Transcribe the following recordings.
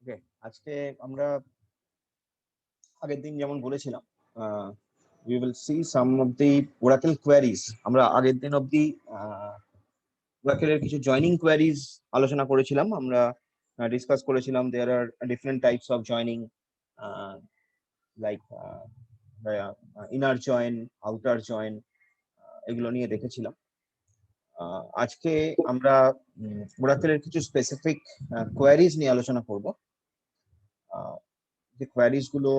ওকে, আজকে আমরা আগের দিন যেমন বলেছিলাম we will see some of the Oracle queries. আমরা আগের দিন অবধি Oracle এর কিছু জয়নিং কোয়ারিজ আলোচনা করেছিলাম। আমরা ডিসকাস করেছিলাম there are different types of joining, like inner join, outer join, এগুলো নিয়ে দেখেছিলাম। আজকে আমরা Oracle এর কিছু স্পেসিফিক কোয়ারিজ নিয়ে আলোচনা করব। যে কোয়ারিজ গুলো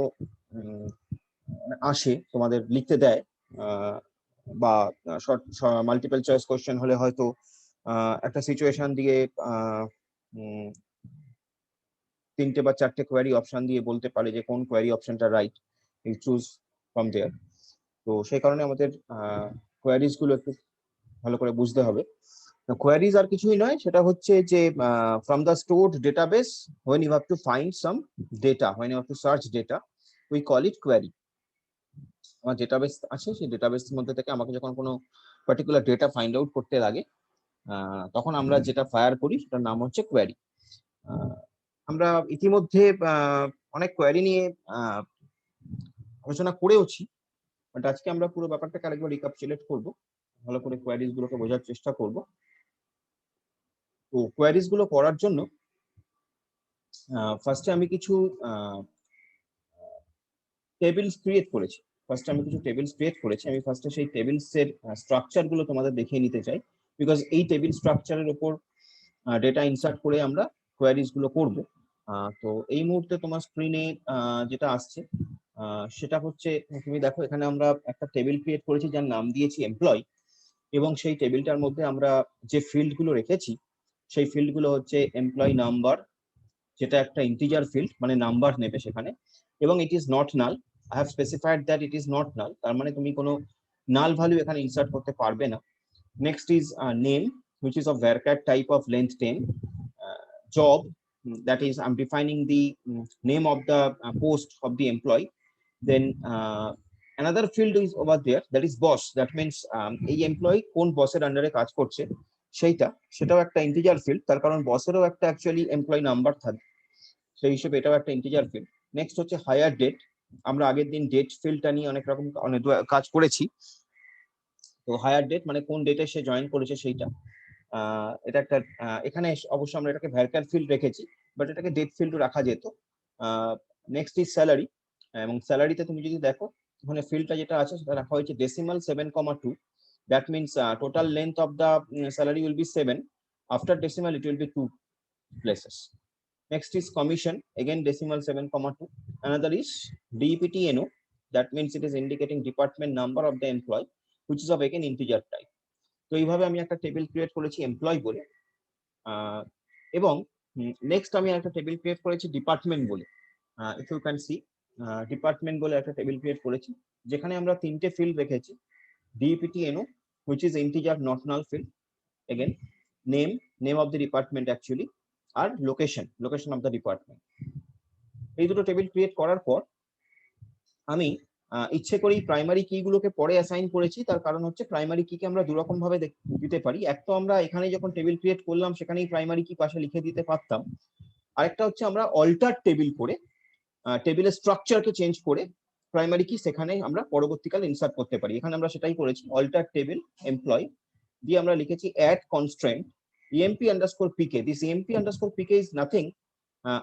আসে, তোমাদের লিখতে দেয়, বা শর্ট মাল্টিপল চয়েস কোশ্চেন হলে হয়তো একটা সিচুয়েশন দিয়ে তিনটে বা চারটে কোয়ারি অপশন দিয়ে বলতে পারে যে কোন কোয়ারি অপশনটা রাইট, ইউ চুজ ফ্রম দেয়ার। তো সেই কারণে আমাদের কোয়ারিজ গুলো একটু ভালো করে বুঝতে হবে। কোয়ারিজ আর কিছুই নয়, সেটা হচ্ছে যে from the stored database when you have to find some data, when you have to search data, we call it query. আমার ডেটাবেস আছে, সেই ডেটাবেসের মধ্যে থেকে আমাকে যখন কোনো পার্টিকুলার ডেটা ফাইন্ড আউট করতে লাগে, তখন আমরা যেটা ফায়ার করি সেটার নাম হচ্ছে কোয়ারি। আমরা ইতিমধ্যে অনেক কোয়ারি নিয়ে আলোচনা করেওছি, বাট আজকে আমরা পুরো ব্যাপারটাকে আরেকবার রিক্যাপচুলেট করব, ভালো করে কোয়ারিজ গুলোকে বোঝার চেষ্টা করব। তো কোয়ারিজ গুলো করার জন্য ফার্স্টে আমি কিছু টেবিলস ক্রিয়েট করেছি। আমি ফার্স্টে সেই টেবিলস এর স্ট্রাকচার গুলো তোমাদের দেখিয়ে নিতে চাই, বিকজ এই টেবিল স্ট্রাকচারের উপর ডেটা ইনসার্ট করে আমরা কোয়ারিজ গুলো করব। তো এই মুহূর্তে তোমার স্ক্রিনে যেটা আসছে সেটা হচ্ছে, তুমি দেখো এখানে আমরা একটা টেবিল ক্রিয়েট করেছি যার নাম দিয়েছি এমপ্লয়, এবং সেই টেবিলটার মধ্যে আমরা যে ফিল্ড গুলো রেখেছি সেই ফিল্ড গুলো হচ্ছে এমপ্লয় নাম্বার, যেটা একটা ইন্টিজার ফিল্ড, মানে নাম্বার নেবে সেখানে, এবং it is not null. I have specified that it is not নাল, তার মানে তুমি কোনো নাল ভ্যালু এখানে ইনসার্ট করতে পারবে না। Next is name, which is of varchar type of length 10. Job, that is I'm defining the name of the post of the employee. Then another field is over there, that is boss. That means এই employee কোন বসের আন্ডারে কাজ করছে সেটাও একটা integer field, তার কারণ বসেরও একটা অ্যাকচুয়ালি এমপ্লয়ি নাম্বার থাকে, সেই হিসেবে এটাও একটা ইন্টিজার ফিল্ড। নেক্সট হচ্ছে হায়ার ডেট। আমরা আগের দিন ডেট ফিল্ডটা নিয়ে অনেক কাজ করেছি। তো হায়ার ডেট মানে কোন ডেটে সে জয়েন করেছে সেইটা, এটা একটা এখানে অবশ্য আমরা এটাকে ভ্যারকার ফিল্ড রেখেছি, বাট এটাকে ডেট ফিল্ড রাখা যেত। নেক্সট ইজ স্যালারি, এবং স্যালারিতে তুমি যদি দেখো ওখানে ফিল্ডটা যেটা আছে সেটা রাখা হয়েছে decimal 7,2. That means total length of the salary will be 7, after decimal it will be 2 places. Next is commission, again decimal 7,2. Another is DPTNO, that means it is indicating department number of the employee, which is of again integer type. তো এইভাবে আমি একটা table create করেছি employ বলে, এবং next আমি একটা table create করেছি ডিপার্টমেন্ট বলে। If you can see, department বলে একটা টেবিল ক্রিয়েট করেছি যেখানে আমরা তিনটে ফিল্ড রেখেছি। DPTNO, which is integer not null field, again name of the department actually, আর লোকেশন অফ দ্য ডিপার্টমেন্ট। এই দুটো টেবিল ক্রিয়েট করার পর আমি ইচ্ছে করেই প্রাইমারি কি গুলোকে পরে অ্যাসাইন করেছি, তার কারণ হচ্ছে প্রাইমারি কি কে আমরা দুরকম ভাবে দিতে পারি। এক তো আমরা এখানে যখন টেবিল ক্রিয়েট করলাম সেখানেই প্রাইমারি কি পাশে লিখে দিতে পারতাম, আরেকটা হচ্ছে আমরা অল্টার টেবিল করে টেবিলের স্ট্রাকচারকে চেঞ্জ করে প্রাইমারি কি সেখানে আমরা পরবর্তীকালে ইনসার্ট করতে পারি। এখানে আমরা সেটাই করেছি, অল্টার টেবিল এমপ্লয় দিয়ে আমরা লিখেছি add constraint emp_pk. This emp_pk is nothing,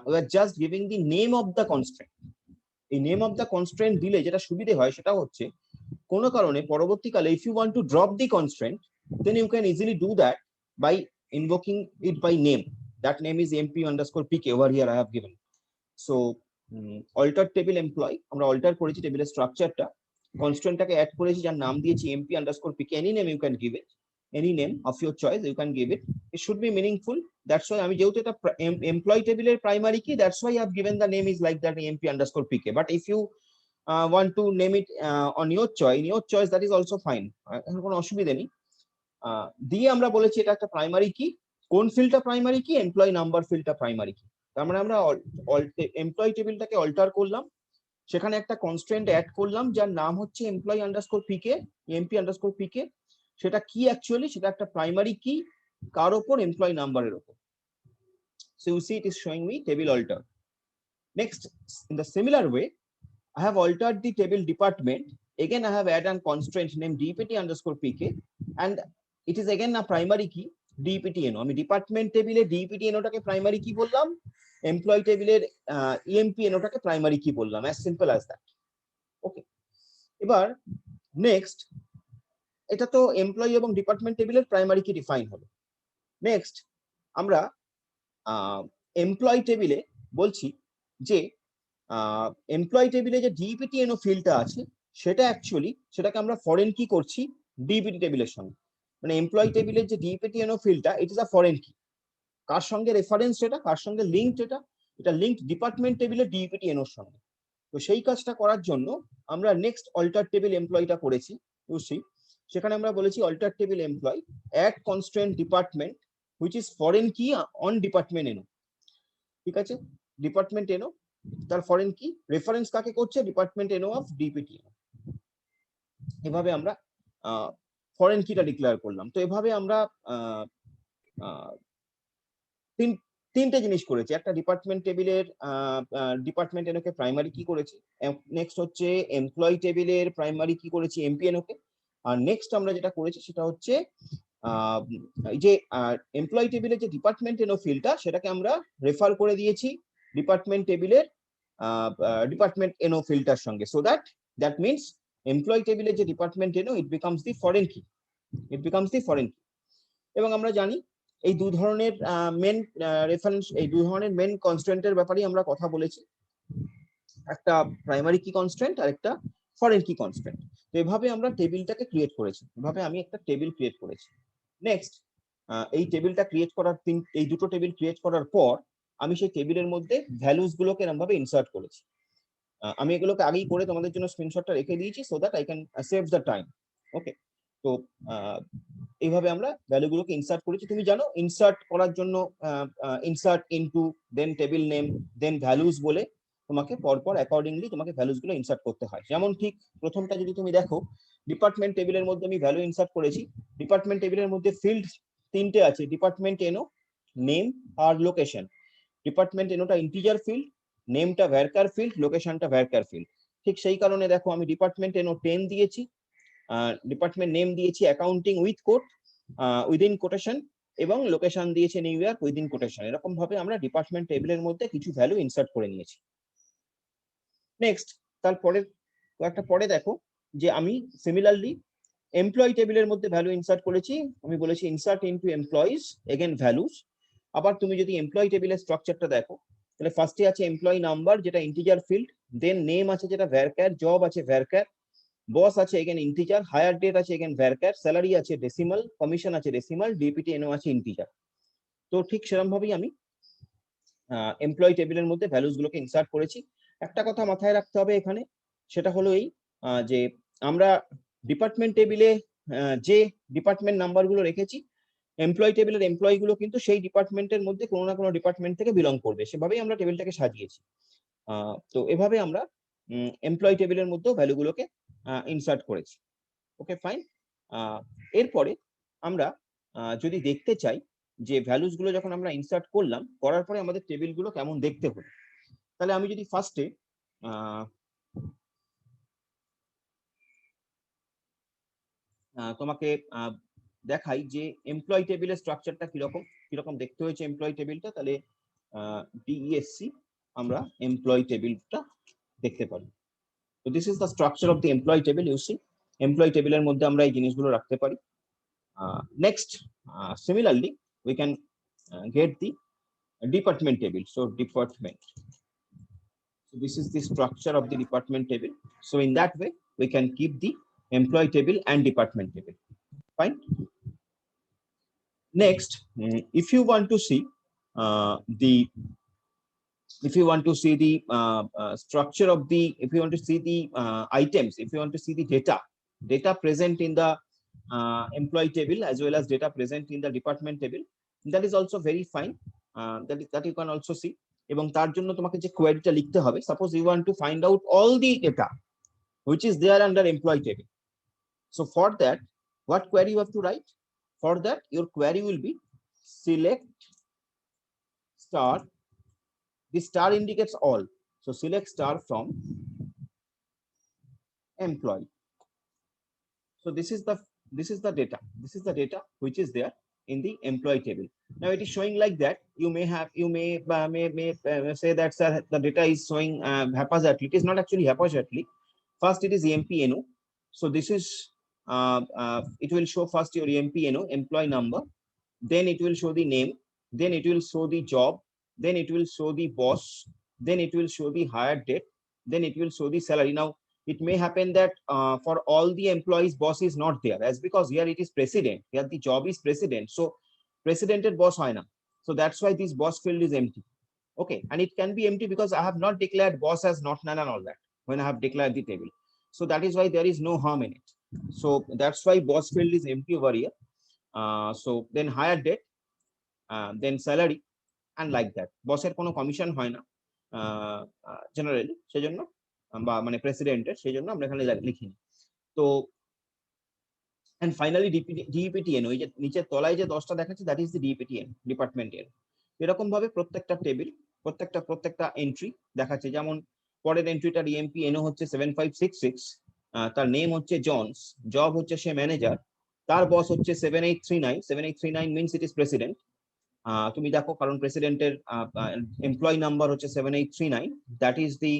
we are just giving the name of the constraint. এই নেম অফ দ্য কনস্ট্রেন্ট দিলে যেটা সুবিধে হয় সেটা হচ্ছে কোনো কারণে পরবর্তীকালে if you want to drop the constraint, then you can easily do that by invoking it by name. That name is emp_pk, over here I have given. So alter table employee, আমরা alter করেছি টেবিলের স্ট্রাকচারটা, কনস্ট্রেন্টটাকে add করেছি যার নাম দিয়েছি emp_pk. any name you can give it, any name of your choice you can give it. It should be meaningful. That's why আমি যেহেতু এটা employee টেবিলের প্রাইমারি কি, that's why I have given the name is like that, emp_pk. but if you want to name it on your choice, that is also fine, কোনো অসুবিধা নেই। দিয়ে আমরা বলেছি এটা একটা প্রাইমারি কি, কোন ফিল্ডটা প্রাইমারি কি, এমপ্লয় নাম্বার ফিল্ডটা প্রাইমারি কি। তার মানে আমরা এমপ্লয় টেবিলটাকে অল্টার করলাম, সেখানে একটা কনস্ট্রেন্ট অ্যাড করলাম যার নাম হচ্ছে employee_pk, emp_pk। সেটা কি অ্যাকচুয়ালি, সেটা একটা প্রাইমারি কি, কার ওপর, এমপ্লয় নাম্বারের ওপর। So you see it is showing me table alter. Next, in the similar way, I have altered the table department. Again, I have added a constraint named dpt underscore pk, and it is again a primary key dptno. আমি department টেবিলে dptno টাকে primary কি বললাম, employee টেবিলের empno টাকে primary কি বললাম, as simple as that. ওকে, এবার নেক্সট, এটা তো এমপ্লয়ি এবং ডিপার্টমেন্ট টেবিলের প্রাইমারি কি ডিফাইন হলো। নেক্সট আমরা এমপ্লয়ি টেবিলে বলছি যে এমপ্লয়ি টেবিলে যে dptno ফিল্ডটা আছে সেটা অ্যাকচুয়ালি সেটাকে আমরা ফরেন কি করছি ডিপিটি টেবিলের সঙ্গে। মানে এমপ্লয়ি টেবিলের যে dptno ফিল্ডটা, ইট ইজ আ ফরেন কি। কার সঙ্গে রেফারেন্স, এটা কার সঙ্গে লিঙ্কড, এটা লিঙ্কড ডিপার্টমেন্ট টেবিলের dptno এর সঙ্গে। তো সেই কাজটা করার জন্য আমরা নেক্সট অল্টার টেবিল এমপ্লয়িটা করেছি। বুঝছি, সেখানে আমরা বলেছি alter table employee add constraint department which is foreign key on department এনো। ঠিক আছে, ডিপার্টমেন্ট এনো তার ফরেন কি রেফারেন্স কাকে করছে, ডিপার্টমেন্ট এনো অফ ডিপিটিএনো। এভাবে আমরা ফরেন কিটা ডিক্লেয়ার করলাম। তো এভাবে আমরা তিনটে জিনিস করেছি। একটা ডিপার্টমেন্ট টেবিলের ডিপার্টমেন্ট এনোকে প্রাইমারি কি করেছি, নেক্সট হচ্ছে এমপ্লয়ি টেবিলের প্রাইমারি কি করেছি এমপিএনওকে, আর নেক্সট আমরা যেটা করেছি সেটা হচ্ছে এই যে এমপ্লয়ি টেবিলের যে ডিপার্টমেন্ট এনো ফিল্ডটা সেটাকে আমরা রেফার করে দিয়েছি ডিপার্টমেন্ট টেবিলের ডিপার্টমেন্ট এনো ফিল্ডটার সঙ্গে। সো দ্যাট মিনস এমপ্লয়ি টেবিলের যে ডিপার্টমেন্ট এনো ইট বিকামস দি ফরেন কি, ইট বিকামস দি ফরেন কি। এবং আমরা জানি এই দু ধরনের মেন রেফারেন্স, এই দু ধরনের মেন কনস্ট্যান্টের ব্যাপারেই আমরা কথা বলেছি, একটা প্রাইমারি কি কনস্ট্যান্ট আর একটা ফরেন কি কনস্ট্যান্ট। তো এভাবে আমরা টেবিলটাকে ক্রিয়েট করেছি, এভাবে আমি একটা টেবিল ক্রিয়েট করেছি। নেক্সট, এই টেবিলটা ক্রিয়েট করার এই দুটো টেবিল ক্রিয়েট করার পর আমি সেই টেবিলের মধ্যে ভ্যালুস গুলোকে এরকম ভাবে ইনসার্ট করেছি। আমি এগুলোকে আগেই করে তোমাদের জন্য স্ক্রিনশটটা রেখে দিয়েছি so that I can save the time. Okay, তো এইভাবে আমরা ভ্যালুগুলোকে ইনসার্ট করেছি। তুমি জানো ইনসার্ট করার জন্য ইনসার্ট ইনটু দেন টেবিল নেম দেন ভ্যালুস বলে তোমাকে পরপর অ্যাকর্ডিংলি তোমাকে ভ্যালুস গুলো ইনসার্ট করতে হয়। যেমন ঠিক প্রথমটা যদি তুমি দেখো, ডিপার্টমেন্ট টেবিলের মধ্যে আমি ভ্যালু ইনসার্ট করেছি। ডিপার্টমেন্ট টেবিলের মধ্যে ফিল্ড তিনটে আছে, ডিপার্টমেন্ট এনো, নেম আর লোকেশন। ডিপার্টমেন্ট এনোটা ইন্টিজার ফিল্ড, নেমটা ভ্যারকার ফিল্ড, লোকেশনটা ভ্যারকার ফিল্ড। ঠিক সেই কারণে দেখো আমি ডিপার্টমেন্ট এনো 10 দিয়েছি, ডিপার্টমেন্ট নেম দিয়েছি accounting with quote within quotation, এবং লোকেশন দিয়েছে নিউ ইয়র্ক উইদিন কোটেশন। এরকম ভাবে আমরা ডিপার্টমেন্ট টেবিলের মধ্যে কিছু ভ্যালু ইনসার্ট করে নিয়েছি। নেক্সট, তারপরে একটা পরে দেখো যে আমি সিমিলারলি এমপ্লয়ি টেবিলের মধ্যে ভ্যালু ইনসার্ট করেছি। আমি বলেছি insert into employees again values. আবার তুমি যদি এমপ্লয়ি টেবিলের স্ট্রাকচারটা দেখো তাহলে ফার্স্টে আছে এমপ্লয়ি নাম্বার যেটা ইন্টিজার ফিল্ড, দেন নেম আছে যেটা ভ্যারকার, জব আছে ভ্যারকার, বস আছে এগেন ইন্টিজার, হায়ার ডেট আছে এগেন ভ্যারকার, স্যালারি আছে ডেসিমাল, কমিশন আছে ডেসিমাল, ডিপিটিএনও আছে ইন্টিজার। তো ঠিক সেরকম ভাবেই আমি এমপ্লয়ি টেবিলের মধ্যে ভ্যালুস গুলোকে ইনসার্ট করেছি। একটা কথা মাথায় রাখতে হবে এখানে, সেটা হলো এই যে আমরা ডিপার্টমেন্ট টেবিলে যে ডিপার্টমেন্ট নাম্বার গুলো রেখেছি, এমপ্লয়ি টেবিলের এমপ্লয়ি গুলো কিন্তু সেই ডিপার্টমেন্টের মধ্যে কোনো না কোনো ডিপার্টমেন্ট থেকে বিলং করবে, সেভাবেই আমরা টেবিলটাকে সাজিয়েছি। তো এভাবে আমরা এমপ্লয়ি টেবিলের মধ্যেও ভ্যালুগুলোকে ইনসার্ট করেছি। ওকে, ফাইন। এরপরে আমরা যদি দেখতে চাই যে ভ্যালুস গুলো যখন আমরা ইনসার্ট করলাম, করার পরে আমাদের টেবিলগুলো কেমন দেখতে হলো, তাহলে আমি যদি ফার্স্টে তোমাকে দেখাই যে এমপ্লয়ি টেবিলের স্ট্রাকচারটা কিরকম দেখতে হয়েছে এমপ্লয়ি টেবিলটা, তাহলে ডিইএসসি আমরা এমপ্লয়ি টেবিলটা দেখতে পারি। তো this is the structure of the employee table. You see employee টেবিলের মধ্যে আমরা এই জিনিসগুলো রাখতে পারি। Next, similarly we can get the department table. So department, so this is the structure of the department table. So in that way we can keep the employee table and department table. Fine. Next, if you want to see the structure of the, if you want to see the items, if you want to see the data present in the employee table as well as data present in the department table, that is also very fine. That you can also see. এবং তার জন্য তোমাকে যে কোয়েরিটা লিখতে হবে, suppose you want to find out all the data which is there under employee table. So for that, what query you have to write? For that, your query will be select star. The star indicates all. So select star from employee. So this is the data. This is the data which is there in the employee table. Now it is showing like that. You may say that sir, the data is showing haphazardly. It is not actually haphazardly. First it is EMPNO. So this is it will show first your EMPNO, employee number, then it will show the name, then it will show the job, then it will show the boss, then it will show the hire date, then it will show the salary. Now it may happen that for all the employees boss is not there, as because here it is president, here the job is president, so presidented boss hoy na, so that's why this boss field is empty. Okay, and it can be empty because I have not declared boss as not null and all that when I have declared the table, so that is why there is no harm in it. So that's why boss field is empty over here. So then hire date, then salary, and like that. বসের কোনো commission হয় না generally, সেজন্য বা মানে প্রেসিডেন্টের, সেজন্য আমরা এখানে লিখিনি। তো and finally DEPTN, ওই যে নিচের তলায় যে 10টা দেখাচ্ছে, that is the DEPTN, department এর। এরকম ভাবে প্রত্যেকটা টেবিল, প্রত্যেকটা এন্ট্রি দেখাচ্ছে। যেমন পরের এন্ট্রিটার EMPNO হচ্ছে 7566, তার নেম হচ্ছে জনস, জব হচ্ছে সে ম্যানেজার, তার বস হচ্ছে 7839, 7839 মিন্স ইট ইজ প্রেসিডেন্ট। তুমি দেখো, কারণ প্রেসিডেন্টের এমপ্লয়ি নাম্বার হচ্ছে 7839, that is the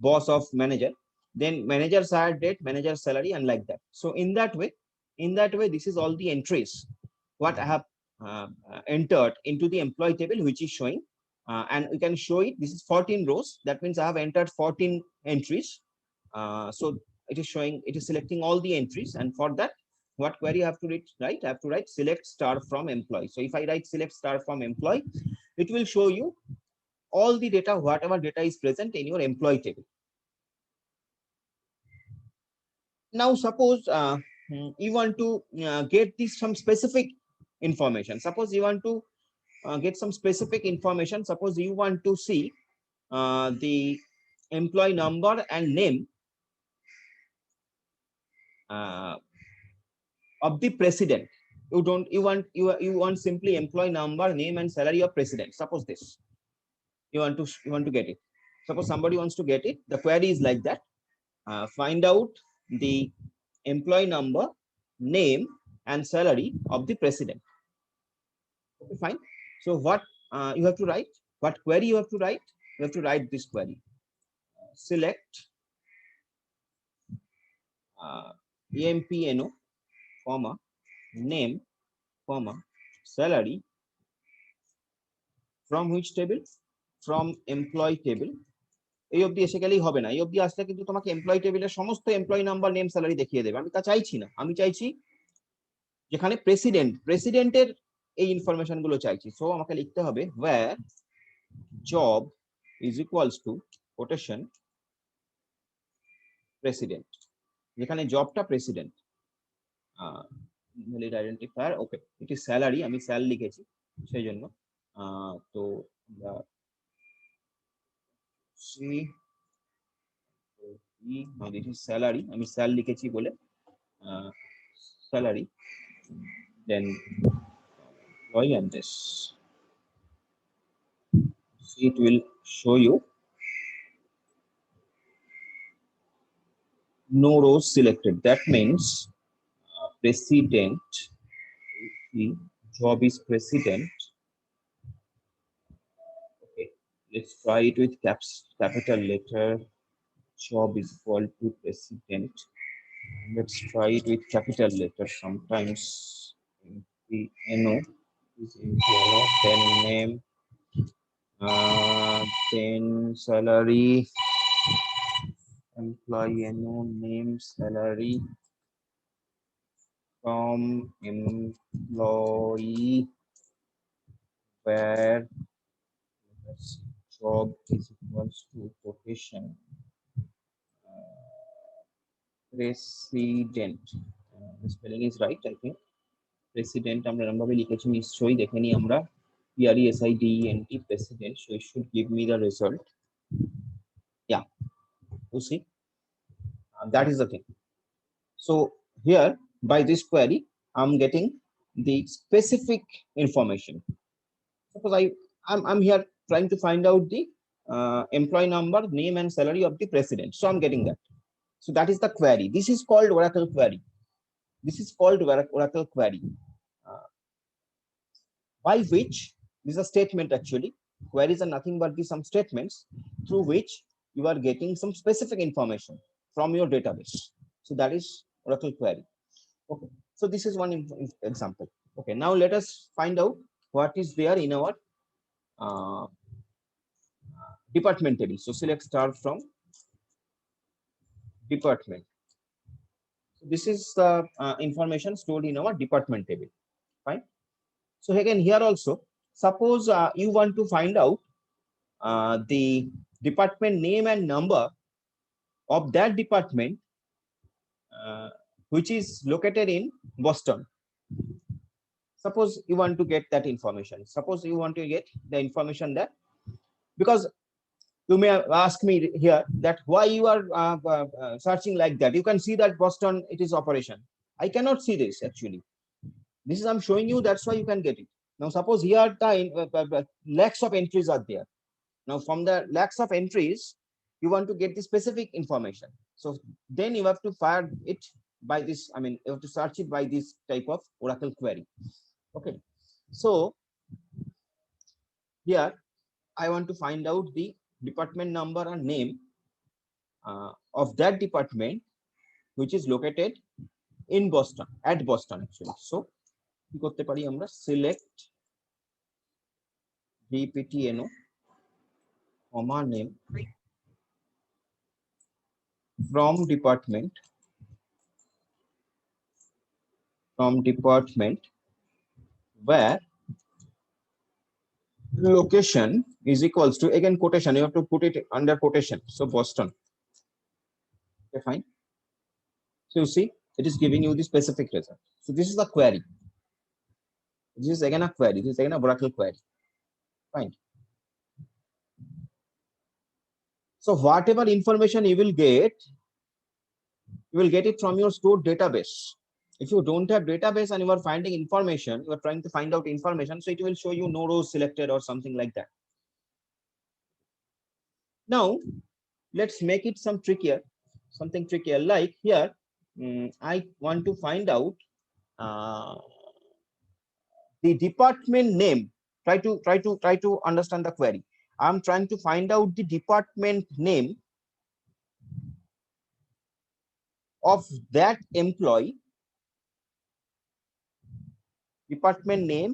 boss of manager. Then manager's hire date, manager's salary, and like that. So in that way this is all the entries what I have entered into the employee table, which is showing, and we can show it. This is 14 rows, that means I have entered 14 entries. So it is showing, it is selecting all the entries, and for that what query I have to write? I have to write select star from employee. So if I write select star from employee, it will show you all the data, whatever data is present in your employee table. Now suppose you want to get this some specific information. Suppose you want to get some specific information. Suppose you want to see the employee number and name of the president. You want simply employee number, name, and salary of president. Suppose this you want to get it. Suppose somebody wants to get it. The query is like that: find out the employee number, name, and salary of the president. Okay, fine. So what you have to write? What query you have to write? You have to write this query: select EMPNO, comma, name, comma, salary from which table? From employee table. এই অবধি এসে গেলেই হবে না। এই অবধি আসলে কিন্তু তোমাকে এমপ্লয়ি টেবিলের সমস্ত এমপ্লয়ি নাম্বার, নেম, স্যালারি দেখিয়ে দেবে। আমি তা চাইছি না। আমি চাইছি যেখানে প্রেসিডেন্টের এই ইনফরমেশন গুলো চাইছি। সো আমাকে লিখতে হবে where job is equals to quotation president, যেখানে জবটা president, valid identifier. Okay, it is salary, আমি স্যাল লিখেছি সেই জন্য। তো স্যালারি, আমি স্যাল লিখেছি বলে salary, then employee, and this. It will show you no rows selected. That means president, the job is president. Okay, let's try it with capital letter. Job is equal to president. Let's try it with capital letter. Sometimes the NO is employer, then name, then salary, employee NO, name, salary from employee, where job is equals to quotation president. The spelling is right, I think. President আমরা এরকমভাবে লিখেছি নিশ্চয়ই, দেখে নিই আমরা। PRESIDENT, president. So it should give me the result. Yeah, you see, that is the thing. So here by this query I'm getting the specific information. Suppose I'm here trying to find out the employee number, name and salary of the president. So I'm getting that. So that is the query. This is called Oracle query. This is called Oracle query, by which this is a statement actually. Queries are nothing but some statements through which you are getting some specific information from your database. So that is Oracle query. Okay. So this is one example. Okay. Now let us find out what is there in our department table. So select start from department. So this is the information stored in our department table. Fine. So again, here also, suppose you want to find out the department name and number of that department which is located in Boston. Suppose you want to get that information. Suppose you want to get the information that, because you may ask me here that why you are searching like that. You can see that Boston, it is operation. I cannot see this actually. This is I'm showing you, that's why you can get it. Now suppose here the lakhs of entries are there. Now from the lakhs of entries, you want to get the specific information. So then you have to fire it by this, I mean, you have to search it by this type of Oracle query. Okay. So here I want to find out the department number and name of that department which is located in Boston, at Boston actually. So কি করতে পারি আমরা, select dptno comma name from department where location is equals to, again quotation, you have to put it under quotation. So Boston. Okay, fine. So you see it is giving you the specific result. So this is the query. This is again a query. This is again a Oracle query. Fine. So whatever information you will get it from your stored database. If you don't have database and you are finding information, you are trying to find out information, so it will show you no rows selected or something like that. Now let's make it something trickier, like here I want to find out the department name. Try to understand the query. I'm trying to find out the department name of that employee, department name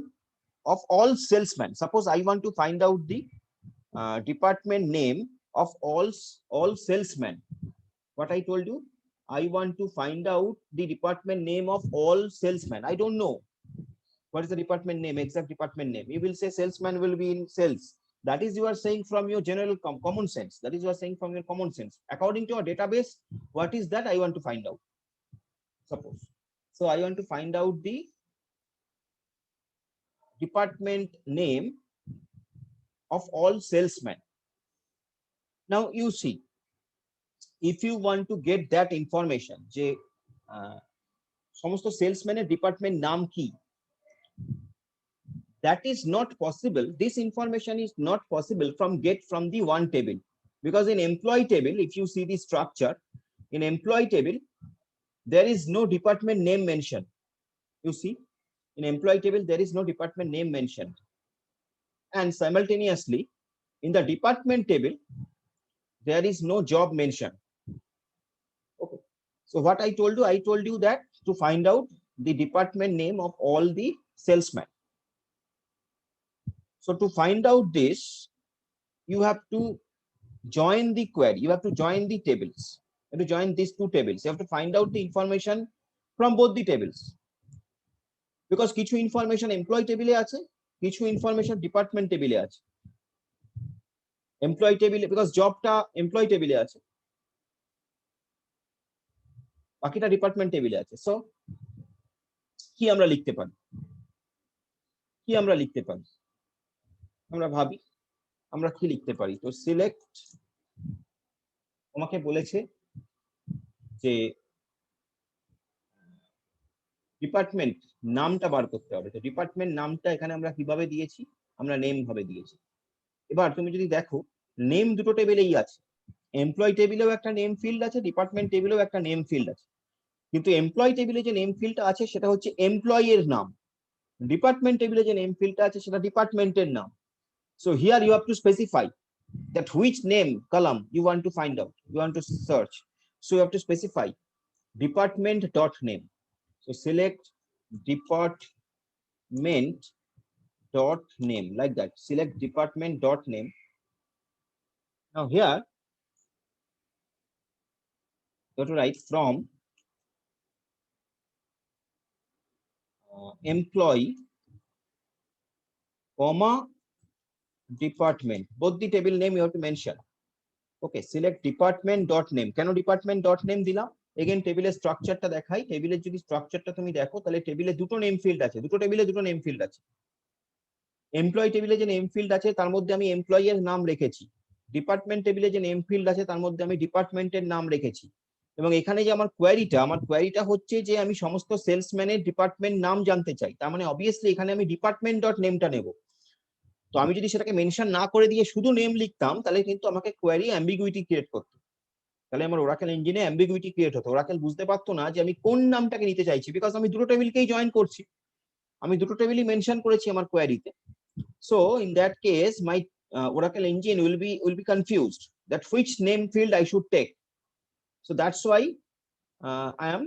of all salesmen. Suppose I want to find out the department name of all salesmen. What I told you, I want to find out the department name of all salesmen. I don't know what is the department name, exact department name. You will say salesman will be in sales. That is you are saying from your general common sense. That is you are saying from your common sense. According to our database, what is that I want to find out? Suppose. So I want to find out the department name of all salesmen. Now you see, if you want to get that information, je somosto salesman department naam ki, that is not possible. This information is not possible from the one table, because in employee table, if you see the structure in employee table, there is no department name mentioned. You see, in employee table there is no department name mentioned, and simultaneously in the department table there is no job mentioned. Okay. So what I told you that to find out the department name of all the salesmen. So to find out this, you have to join the query. You have to join the tables. You have to join these two tables. You have to find out the information from both the tables. Because কিছু information employee table আছে, কিছু information department table আছে. Employee table, because job টা employee table আছে, বাকিটা department table আছে. So কি আমরা লিখতে পারি? আমরা ভাবি আমরা কি লিখতে পারি? তো সিলেক্ট, আমাকে বলেছে যে ডিপার্টমেন্ট নামটা বার করতে হবে। তো ডিপার্টমেন্ট নামটা এখানে আমরা কিভাবে দিয়েছি? আমরা নেম ভাবে দিয়েছি। এবার তুমি যদি দেখো নেম দুটো টেবিলেই আছে, এমপ্লয় টেবিলেও একটা নেম ফিল্ড আছে, ডিপার্টমেন্ট টেবিলেও একটা নেম ফিল্ড আছে, কিন্তু এমপ্লয় টেবিলে যে নেম ফিল্ডটা আছে সেটা হচ্ছে এমপ্লয়ি এর নাম, ডিপার্টমেন্ট টেবিলে যে নেম ফিল্ডটা আছে সেটা ডিপার্টমেন্টের নাম। So here you have to specify that which name column you want to find out, you want to search. So you have to specify department dot name. So select department dot name, like that. Select department dot name. Now here you have to write from employee comma department, both the table name you have to mention. Okay, select department dot name. কেন department dot name দিলাম? Again টেবিলের স্ট্রাকচারটা দেখাই। টেবিলের যদি স্ট্রাকচারটা তুমি দেখো তাহলে টেবিলে দুটো নেম ফিল্ড আছে, দুটো টেবিলে দুটো নেম ফিল্ড আছে। এমপ্লয়ি টেবিলে যে নেম ফিল্ড আছে তার মধ্যে আমি এমপ্লয়ি এর নাম রেখেছি, ডিপার্টমেন্ট টেবিলে যে নেম ফিল্ড আছে তার মধ্যে আমি ডিপার্টমেন্টের নাম রেখেছি। এবং এখানে যে আমার কোয়ারিটা হচ্ছে যে আমি সমস্ত সেলসম্যানের ডিপার্টমেন্ট নাম জানতে চাই, তার মানে অবভিয়াসলি এখানে আমি ডিপার্টমেন্ট ডট নেমটা নেব। তো আমি যদি সেটাকে মেনশন না করে দিয়ে শুধু নেম লিখতাম তাহলে কিন্তু আমাকে কোয়ারি অ্যাম্বিগুইটি ক্রিয়েট করতো, তাহলে আমার ওরাকেল ইঞ্জিনে অ্যাম্বিগুইটি ক্রিয়েট হতো, ওরাকেল বুঝতে পারতো না যে আমি কোন নামটাকে নিতে চাইছি, বিকজ আমি দুটো টেবিলকেই জয়েন করছি, আমি দুটো টেবিলই মেনশন করেছি আমার কোয়ারিতে। So in that case, my Oracle engine will be confused that which name field I should take. So that's why I am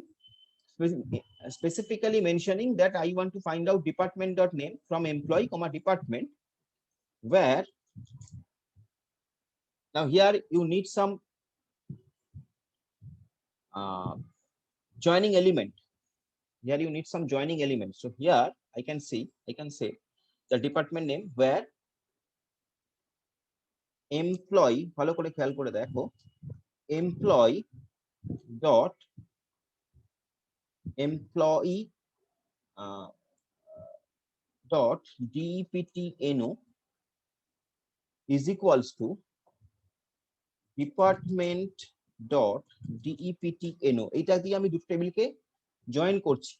specifically mentioning that I want to find out department.name from employee comma department, where now here you need some joining element. Here you need some joining element. So here I can say the department name where employee, ভালো করে খেয়াল করে দেখো, employee dot employee dot deptno is equals to department dot deptno, এটা দিয়ে আমি দুটো টেবিলকে join করছি,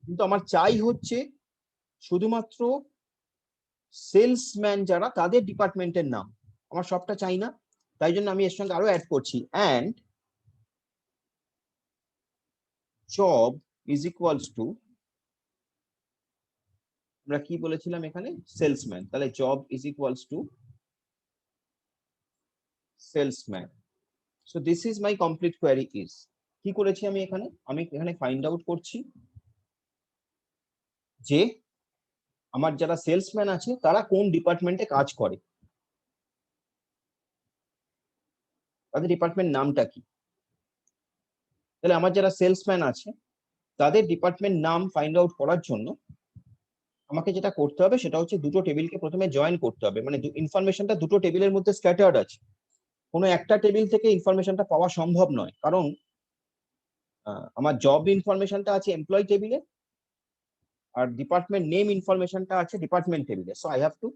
কিন্তু আমার চাই হচ্ছে শুধুমাত্র সেলসম্যান যারা তাদের ডিপার্টমেন্টের নাম, আমার সবটা চাই না, তাই জন্য আমি এর সঙ্গে আরো অ্যাড করছি and job is equals to, আমরা কি বলেছিলাম এখানে, সেলসম্যান, তাহলে job is equals to salesman. So this is my complete query is, কি করেছি আমি এখানে ফাইন্ড আউট করছি যে আমার যারা সেলসম্যান আছে তারা কোন ডিপার্টমেন্টে কাজ করে, তাদের ডিপার্টমেন্ট নামটা কি। তাহলে আমার যারা সেলসম্যান আছে তাদের ডিপার্টমেন্ট নাম ফাইন্ড আউট করার জন্য আমাকে যেটা করতে হবে সেটা হচ্ছে দুটো টেবিলকে প্রথমে জয়েন করতে হবে, মানে ইনফরমেশনটা দুটো টেবিলের মধ্যে স্ক্যাটার্ড আছে, কোনো একটা টেবিল থেকে ইনফরমেশনটা পাওয়া সম্ভব নয়, কারণ আমার জব ইনফরমেশনটা আছে এমপ্লয়ি টেবিলে আর ডিপার্টমেন্ট নেম ইনফরমেশনটা আছে ডিপার্টমেন্ট টেবিলে। So I have to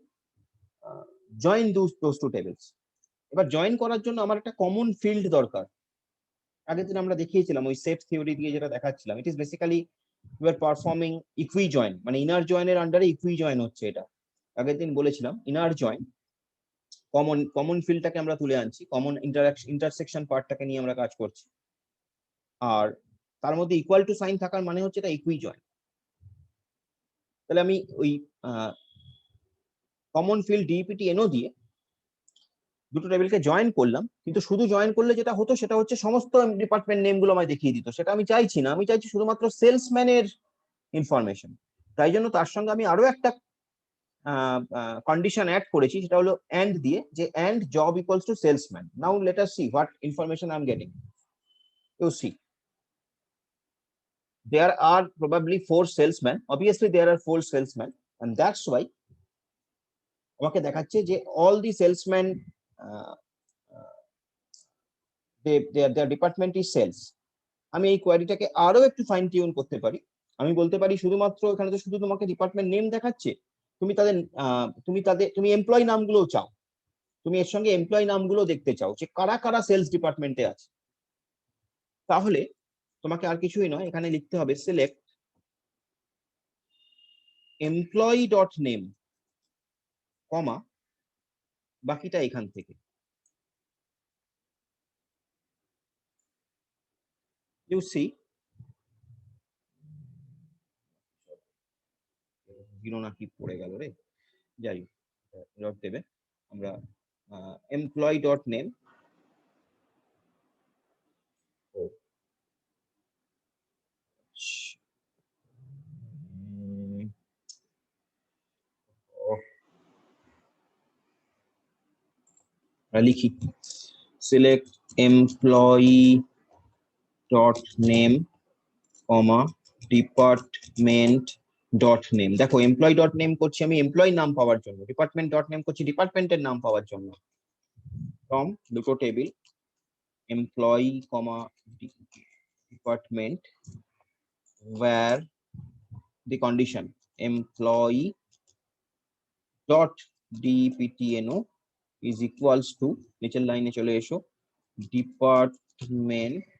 join those two tables. এবার জয়েন করার জন্য আমার একটা কমন ফিল্ড দরকার। আগের দিন আমরা দেখিয়েছিলাম ওই সেট থিওরি দিয়ে যেটা দেখাচ্ছিলাম, it is basically you are performing equijoin, মানে ইনার জয়েনের আন্ডারে ইকুই জয়েন হচ্ছে, এটা আগের দিন বলেছিলাম। ইনার জয়েন কমন ফিল্ডটাকে আমরা তুলে আনছি, কমন ইন্টারসেকশন পার্টটাকে নিয়ে আমরা কাজ করছি, আর তার মধ্যে ইকুয়াল টু সাইন থাকার মানে হচ্ছে এটা ইকুই জয়েন। তাহলে আমি ওই কমন ফিল্ড ডিপিটিএনও দিয়ে দুটো টেবিলকে জয়েন করলাম, কিন্তু শুধু জয়েন করলে যেটা হতো সেটা হচ্ছে সমস্ত ডিপার্টমেন্ট নেম গুলো আমায় দেখিয়ে দিত, সেটা আমি চাইছি না, আমি চাইছি শুধুমাত্র সেলসম্যানের ইনফরমেশন। তাই জন্য তার সঙ্গে আমি আরো একটা কন্ডিশন অ্যাড করেছি, সেটা হলো এন্ড দিয়ে, যে and job equals to salesman. Now let us see what information I am getting. You see there are probably 4 salesmen, obviously there are 4 salesmen, and that's why আমাকে দেখাচ্ছে যে all the salesmen their department is sales। আমি এই কোয়ারিটাকে আরো একটু fine tune করতে পারি, আমি বলতে পারি শুধুমাত্র এখানে তো শুধু তোমাকে ডিপার্টমেন্ট নেম দেখাচ্ছে, তুমি এমপ্লয়ি নামগুলো চাও, তুমি এর সঙ্গে এমপ্লয়ি নামগুলো দেখতে চাও যে কারা কারা সেলস ডিপার্টমেন্টে আছে, তাহলে তোমাকে আর কিছুই নয়, এখানে লিখতে হবে সিলেক্ট এমপ্লয়ি ডট নেম কমা বাকিটা এখান থেকে। ইউ সি জিরো না কি পড়ে গেল রে, যাই ডট দেবে আমরা এমপ্লয়ি ডট নেম লিখি সিলেক্ট এমপ্লয়ি ডট নেম কমা ডিপার্টমেন্ট ডট নেম। দেখো এমপ্লয়ি ডট নেম করছি আমি এমপ্লয়ি নাম পাওয়ার জন্য, ডিপার্টমেন্ট ডট নেম করছি ডিপার্টমেন্টের নাম পাওয়ার জন্য। ফ্রম দুটো table employee comma department where the condition employee dot dptno is equals to নিচের লাইনে চলে এসো department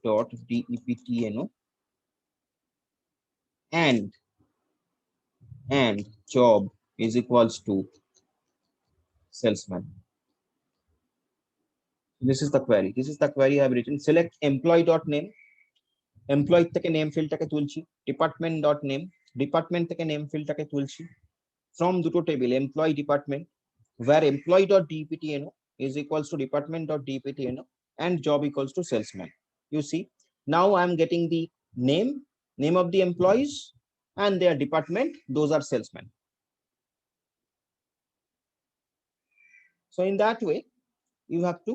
dot deptno and job is equals to salesman. This is the query I have written. Select employee dot name, employee থেকে name ফিল্ডটাকে তুলছি, department dot name, department থেকে name ফিল্ডটাকে তুলছি, from দুটো table employee department where employee dot dptno is equals to department dot dptno and job equals to salesman. You see, now I am getting the name of the employees and their department, those are salesmen. So in that way you have to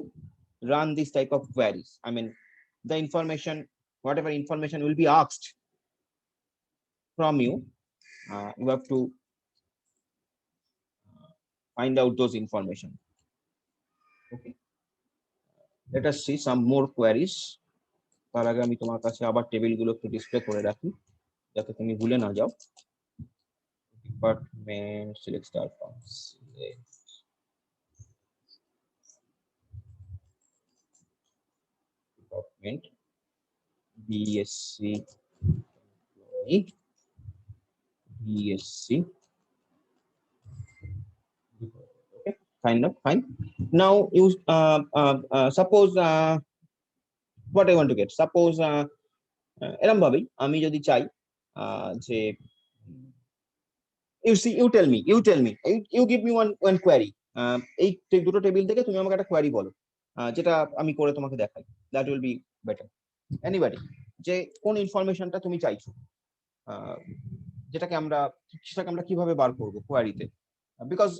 run this type of queries. I mean the information, whatever information will be asked from you, you have to find out those information. Okay, let us see some more queries. তার আগে আমি তোমার কাছে আবার টেবিলগুলো একটু display করে রাখি যাতে তুমি ভুলে না যাও। Department select star forms, department BSc employee BSc. Okay, fine. Now you suppose what I want to get, suppose এরকম ভাবেই আমি যদি চাই যে you tell me, you give me one query, এই দুটো টেবিল থেকে তুমি আমাকে একটা কোয়েরি বলো যেটা আমি করে তোমাকে দেখাই, that will be better. Anybody, যে কোন ইনফরমেশনটা তুমি চাইছো, যেটাকে আমরা কিভাবে বার করব কোয়েরিতে, because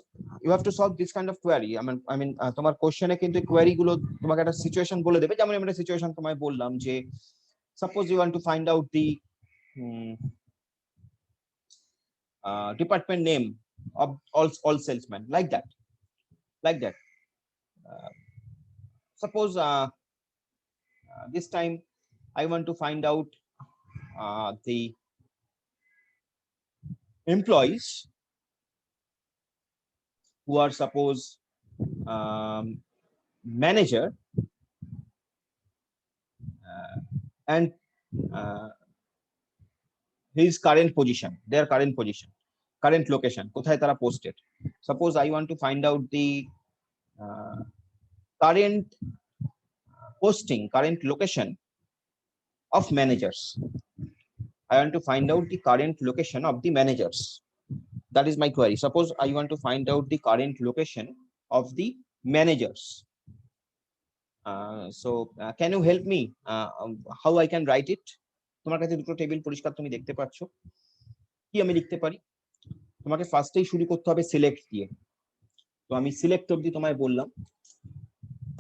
you have to solve this kind of query. I mean তোমার কোশ্চেনে কিন্তু কোয়েরি গুলো তোমাকে একটা সিচুয়েশন বলে দেবে, যেমন আমি একটা সিচুয়েশন তোমায় বললাম যে suppose you want to find out the department name of all salesmen, like that. Suppose this time I want to find out the employees who are suppose manager and his current position, their current position, current location, কোথায় তারা posted. Suppose I want to find out the current posting, current location of managers. I want to find out the current location of the managers. That is my query. Suppose I want to find out the current location of the managers. So can you help me how I can write it? তোমার কাছে দুটো table পরিষ্কার তুমি দেখতে পাচ্ছ, কি আমি লিখতে পারি? তোমাকে ফার্স্টেই শুরু করতে হবে সিলেক্ট দিয়ে, তো আমি সিলেক্ট অবধি তোমায় বললাম।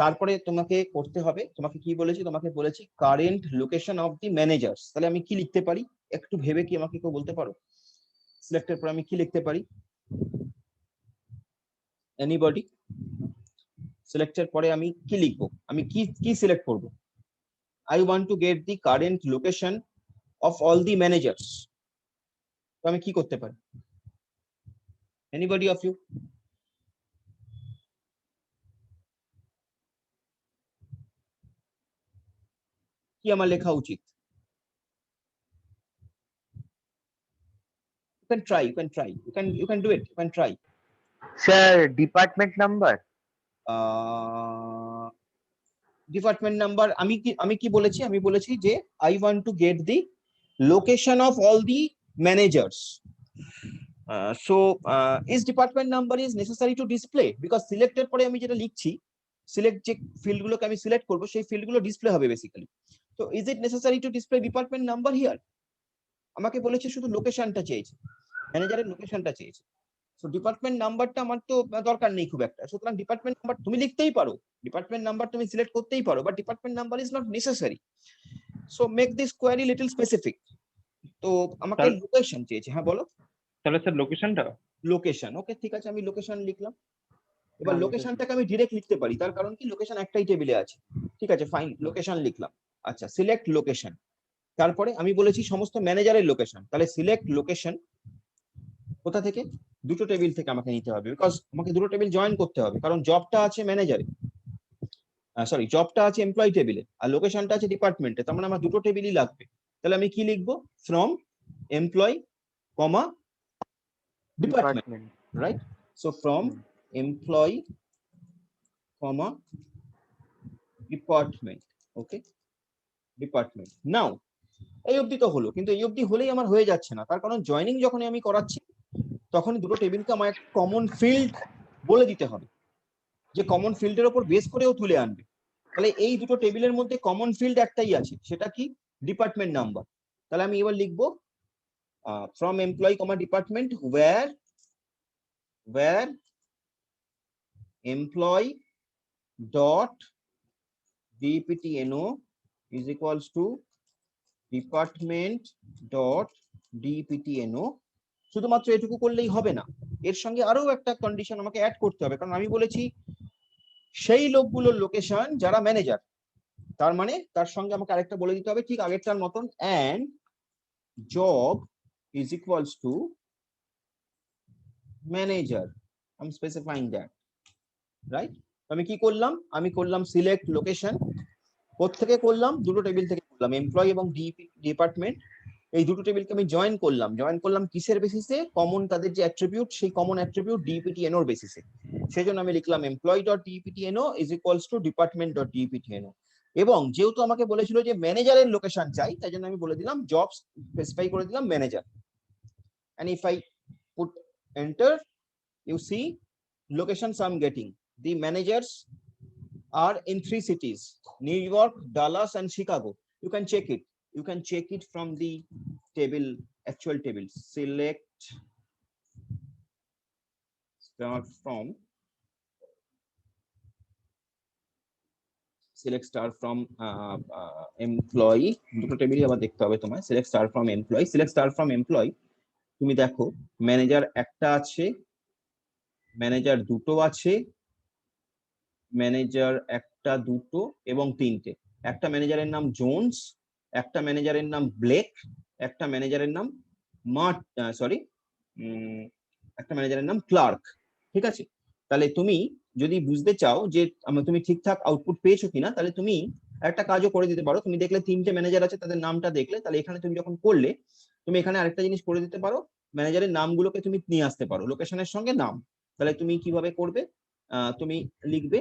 তারপরে তোমাকে করতে হবে, তোমাকে কি বলেছি, তোমাকে বলেছি current location of the managers. তাহলে আমি কি লিখতে পারি একটু ভেবে কি আমাকে কেউ বলতে পারো? সিলেক্টের পর আমি কি লিখতে পারি? এনিবডি? সিলেক্টের পরে আমি কি লিখবো, আমি কি সিলেক্ট করব? I want to get the current location of all the managers. তো আমি কি করতে পারি? Anybody of you? কি আমার লেখা উচিত? You can try, you can do it, you can try. Sir department number. Department number আমি কি বলেছি, আমি বলেছি যে I want to get the location of all the managers. So is department number is necessary to display, because সিলেক্টের পরে আমি যেটা লিখছি, সিলেক্ট যে ফিল্ড গুলোকে আমি সিলেক্ট করবো সেই ফিল্ড গুলো ডিসপ্লে হবে বেসিক্যালি। তো is it necessary to display department number here? আমাকে বলেছে শুধু লোকেশনটা চেয়েছে, ম্যানেজারের লোকেশনটা চেয়েছে। সো ডিপার্টমেন্ট নাম্বারটা আমার তো দরকার নেই খুব একটা, সুতরাং ডিপার্টমেন্ট নাম্বার তুমি লিখতেই পারো, ডিপার্টমেন্ট নাম্বার তুমি সিলেক্ট করতেই পারো, but department number is not necessary. So make this query little specific. তো আমাকে লোকেশন চেয়েছে, হ্যাঁ বলো। তাহলে স্যার লোকেশনটা, লোকেশন, ওকে ঠিক আছে, আমি লোকেশন লিখলাম। এবার লোকেশনটাকে আমি ডিরেক্ট লিখতে পারি, তার কারণ কি লোকেশন একটাই টেবিলে আছে। ঠিক আছে, ফাইন, লোকেশন লিখলাম। আচ্ছা, সিলেক্ট লোকেশন, তারপরে আমি বলেছি সমস্ত ম্যানেজারের লোকেশন, তাহলে সিলেক্ট লোকেশন কোথা থেকে? দুটো টেবিল থেকে আমাকে নিতে হবে, বিকজ আমাকে দুটো টেবিল জয়েন করতে হবে, কারণ জবটা আছে ম্যানেজারে, সরি জবটা আছে এমপ্লয়ি টেবিলে, আর লোকেশনটা আছে ডিপার্টমেন্টে, তার মানে আমার দুটো টেবিলই লাগবে। তাহলে আমি কি লিখবো? From employee comma department, right? So from employee comma department, okay, department. Now এই অবধি তো হলো, কিন্তু এই অবধি হলেই আমার হয়ে যাচ্ছে না, তার কারণ জয়নিং যখন আমি করাচ্ছি তখন দুটো টেবিলকে আমার একটা কমন ফিল্ড বলে দিতে হবে, যে কমন ফিল্ডের উপর বেস করেও তুলে আনবে। তাহলে এই দুটো টেবিলের মধ্যে কমন ফিল্ড একটাই আছে, সেটা কি? Department number. তাহলে আমি এবার লিখবো from employee comma department where employee dot dptno is equals to department dot dptno। শুধুমাত্র এটুকু করলেই হবে না, এর সঙ্গে আরো একটা কন্ডিশন আমাকে অ্যাড করতে হবে, কারণ আমি বলেছি সেই লোকগুলোর লোকেশন যারা ম্যানেজার, তার মানে তার সঙ্গে আমাকে আরেকটা বলে দিতে হবে ঠিক আগেরটার মতন, and job is equals to manager, I'm specifying that, right? আমি কি করলাম? আমি করলাম সিলেক্ট লোকেশন, কোত্থেকে করলাম? দুটো টেবিল থেকে করলাম, এমপ্লয়ি এবং ডিপার্টমেন্ট। এই দুটো টেবিলকে আমি জয়েন করলাম কিসের বেসিসে? কমন তাদের যে অ্যাট্রিবিউট, সেই কমন অ্যাট্রিবিউট ডিপিটিএনও এর বেসিসে। সেজন্য আমি লিখলাম employee dot DPTNO is equals to department dot DPTNO. এবং যেহেতু আমাকে বলেছিল যে ম্যানেজারের লোকেশন চাই, তাই জন্য আমি বলে দিলাম জব, স্পেসিফাই করে দিলাম manager. And if I put enter, you see locations I'm getting. The managers are in 3 cities: New York, Dallas, and Chicago. You can check it. You can check it from the table, actual table. Select start from employee. দুটো টেবিলই আবার দেখতে হবে তোমায়। Select start from employee. Select start from employee. তুমি দেখো manager একটা আছে, manager দুটো আছে, ম্যানেজার একটা, দুটো এবং তিনটে। একটা ম্যানেজারের নাম জোনস, একটা ম্যানেজারের নাম ব্লেক, একটা ম্যানেজারের নাম একটা ম্যানেজারের নাম ক্লার্ক। ঠিক আছে, তাহলে তুমি যদি বুঝতে চাও যে তুমি ঠিকঠাক আউটপুট পেয়েছো কিনা, তাহলে তুমি একটা কাজও করে দিতে পারো। তুমি দেখলে তিনটে ম্যানেজার আছে, তাদের নামটা দেখলে, তাহলে এখানে তুমি যখন করলে, তুমি এখানে আরেকটা জিনিস করে দিতে পারো, ম্যানেজারের নামগুলোকে তুমি নিয়ে আসতে পারো লোকেশনের সঙ্গে নাম। তাহলে তুমি কিভাবে করবে? তুমি লিখবে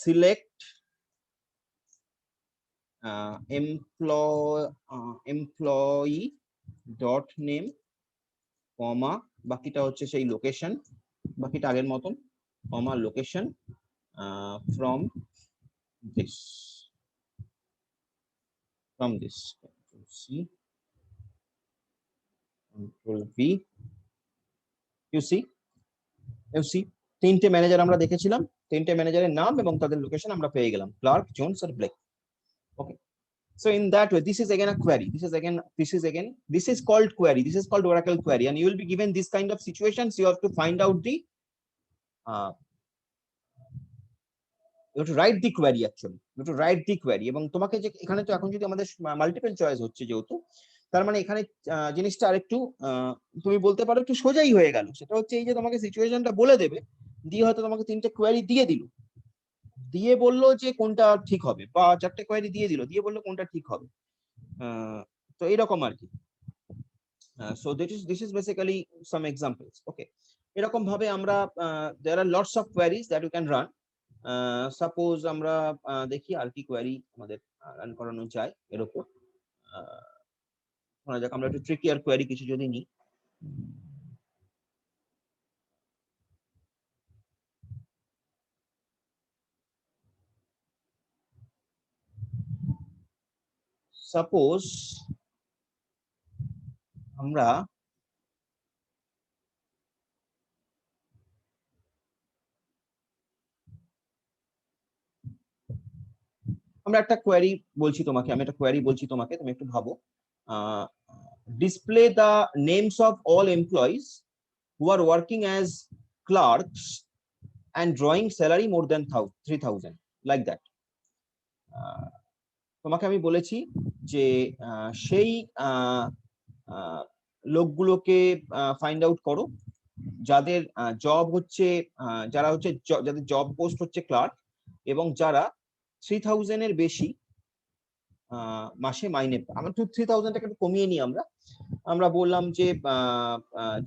select employee dot name কমা, বাকিটা হচ্ছে সেই লোকেশন, বাকিটা আগের মতন, comma location from this see control V, you see তিনটে ম্যানেজার আমরা দেখেছিলাম, তিনটে ম্যানেজারের নাম এবং তাদের লোকেশন আমরা পেয়ে গেলাম, ক্লার্ক, জোনস আর Blake. Okay, so in that way this is again a query, this is called query, this is called Oracle query, and you will be given this kind of situations. You have to find out the you have to write the query, actually you have to write the query। এবং তোমাকে যে এখানে তো এখন যদি আমাদের multiple choice হচ্ছে যেহেতু, তার মানে এখানে জিনিসটা আরেকটু তুমি বলতে পারো একটু সোজাই হয়ে গেল। সেটা হচ্ছে এই যে তোমাকে সিচুয়েশনটা বলে দেবে, দিয়ে হয়তো তোমাকে তিনটে কোয়েরি দিয়ে দিল, দিয়ে বললো যে কোনটা ঠিক হবে, বা চারটে কোয়েরি দিয়ে দিল, দিয়ে বললো কোনটা ঠিক হবে। তো এইরকম আর কি। So this is basically some examples. Okay, এরকম ভাবে আমরা there are lots of queries that you can run. Suppose আমরা দেখি আর কি কোয়ারি আমাদের রান করানো যায় এর উপর। ধরা যাক আমরা একটু ট্রিকিয়ার কোয়ারি কিছু যদি নিই। সাপোজ আমরা একটা কোয়ারি বলছি তোমাকে, আমি একটা কোয়ারি বলছি তোমাকে, তুমি একটু ভাবো। Display the names of all employees who are working as clerks and drawing salary more than 3000 like that. তোমাকে আমি বলেছি যে সেই লোকগুলোকে ফাইন্ড আউট করো যাদের জব হচ্ছে যারা হচ্ছে যাদের জব পোস্ট হচ্ছে ক্লার্ক এবং যারা 3000 এর বেশি মাসে মাইনে। আমরা 3000টাকে একটু কমিয়ে নিই। আমরা বললাম যে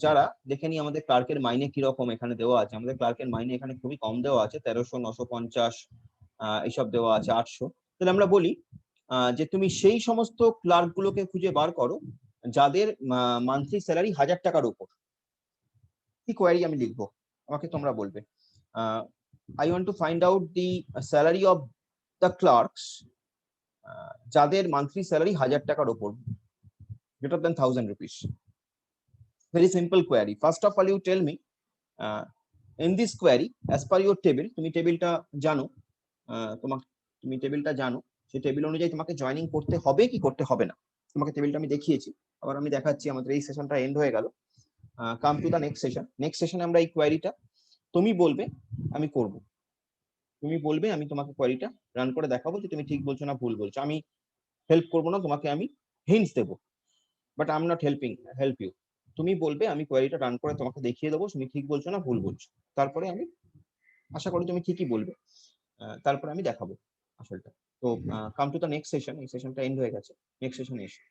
যারা দেখে নিই আমাদের ক্লার্কের মাইনে কিরকম এখানে দেওয়া আছে। আমাদের ক্লার্কের মাইনে এখানে খুবই কম দেওয়া আছে, 1300, 950 এইসব দেওয়া আছে, 800। তাহলে আমরা বলি যে তুমি সেই সমস্ত ক্লার্ক গুলোকে খুঁজে বার করো যাদের মান্থলি স্যালারি 1000 টাকার উপর। কি কোয়ারি আমি লিখবো আমাকে তোমরা বলবে। I want to find out the salary of the clerks যাদের মান্থলি স্যালারি 1000 টাকার উপর, greater than 1000 rupees. Very simple query. First of all, you tell me in this query as per your table, তুমি টেবিলটা জানো, তুমি টেবিলটা জানো, সেই টেবিল অনুযায়ী তোমাকে জয়েনিং করতে হবে কি করতে হবে না। তোমাকে টেবিলটা আমি দেখিয়েছি, আবার আমি দেখাচ্ছি। আমাদের এই সেশনটা এন্ড হয়ে গেল। Come to the next session. নেক্সট সেশনে আমরা এই কোয়ারিটা তুমি বলবে আমি করব, তুমি বলবে আমি তোমাকে কোয়ারিটা রান করে দেখাবো যে তুমি ঠিক বলছো না ভুল বলছো। আমি হেল্প করবো না, তোমাকে আমি হিন্টস দেবো, but I am not help you. তুমি বলবে, আমি কোয়ারিটা রান করে তোমাকে দেখিয়ে দেবো তুমি ঠিক বলছো না ভুল বলছো। তারপরে আমি আশা করি তুমি ঠিকই বলবে, তারপরে আমি দেখাবো আসলটা। তো come to the next session. এই সেশনটা এন্ড হয়ে গেছে, নেক্সট সেশনে এসো।